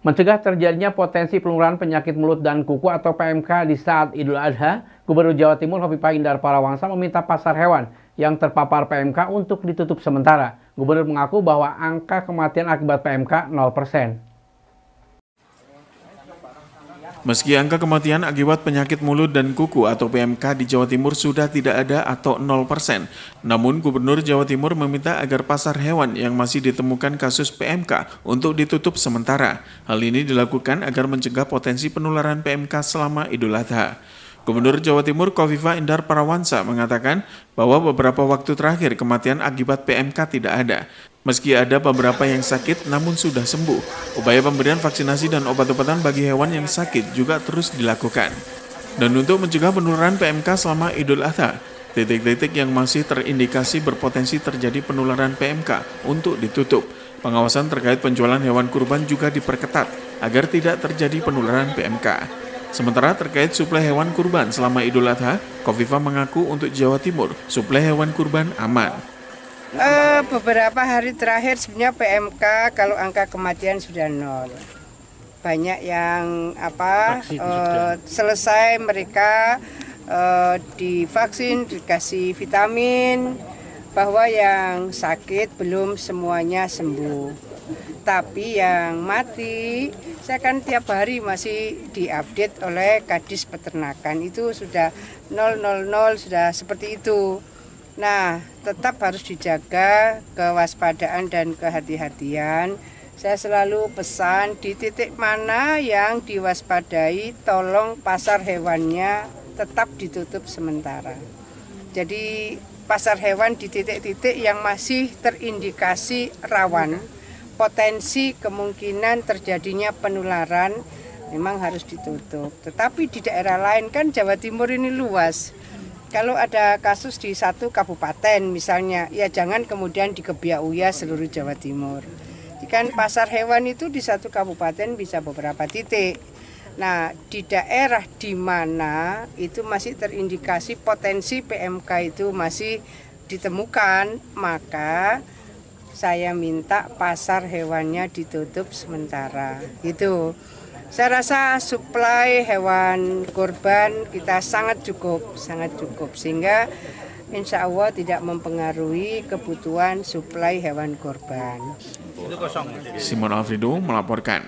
Mencegah terjadinya potensi penularan penyakit mulut dan kuku atau PMK di saat Idul Adha, Gubernur Jawa Timur Hovifah Indar Parawansa meminta pasar hewan yang terpapar PMK untuk ditutup sementara. Gubernur mengaku bahwa angka kematian akibat PMK 0%. Meski angka kematian akibat penyakit mulut dan kuku atau PMK di Jawa Timur sudah tidak ada atau 0%, namun Gubernur Jawa Timur meminta agar pasar hewan yang masih ditemukan kasus PMK untuk ditutup sementara. Hal ini dilakukan agar mencegah potensi penularan PMK selama Idul Adha. Gubernur Jawa Timur Hovifah Indar Parawansa mengatakan bahwa beberapa waktu terakhir kematian akibat PMK tidak ada. Meski ada beberapa yang sakit namun sudah sembuh, upaya pemberian vaksinasi dan obat-obatan bagi hewan yang sakit juga terus dilakukan. Dan untuk mencegah penularan PMK selama Idul Adha, titik-titik yang masih terindikasi berpotensi terjadi penularan PMK untuk ditutup. Pengawasan terkait penjualan hewan kurban juga diperketat agar tidak terjadi penularan PMK. Sementara terkait suplai hewan kurban selama Idul Adha, Hovifah mengaku untuk Jawa Timur, suplai hewan kurban aman. Beberapa hari terakhir sebenarnya PMK kalau angka kematian sudah 0. Banyak yang selesai mereka divaksin, dikasih vitamin, bahwa yang sakit belum semuanya sembuh. Tapi yang mati, saya kan tiap hari masih diupdate oleh Kadis Peternakan, itu sudah 000, sudah seperti itu. Nah, tetap harus dijaga kewaspadaan dan kehati-hatian. Saya selalu pesan di titik mana yang diwaspadai, tolong pasar hewannya tetap ditutup sementara. Jadi pasar hewan di titik-titik yang masih terindikasi rawan, potensi kemungkinan terjadinya penularan memang harus ditutup. Tetapi di daerah lain kan Jawa Timur ini luas. Kalau ada kasus di satu kabupaten misalnya, ya jangan kemudian dikebiak-uya seluruh Jawa Timur. Kan pasar hewan itu di satu kabupaten bisa beberapa titik. Nah, di daerah di mana itu masih terindikasi potensi PMK itu masih ditemukan, maka saya minta pasar hewannya ditutup sementara. Gitu. Saya rasa suplai hewan kurban kita sangat cukup, sehingga insya Allah tidak mempengaruhi kebutuhan suplai hewan kurban. Simon Alfredo melaporkan.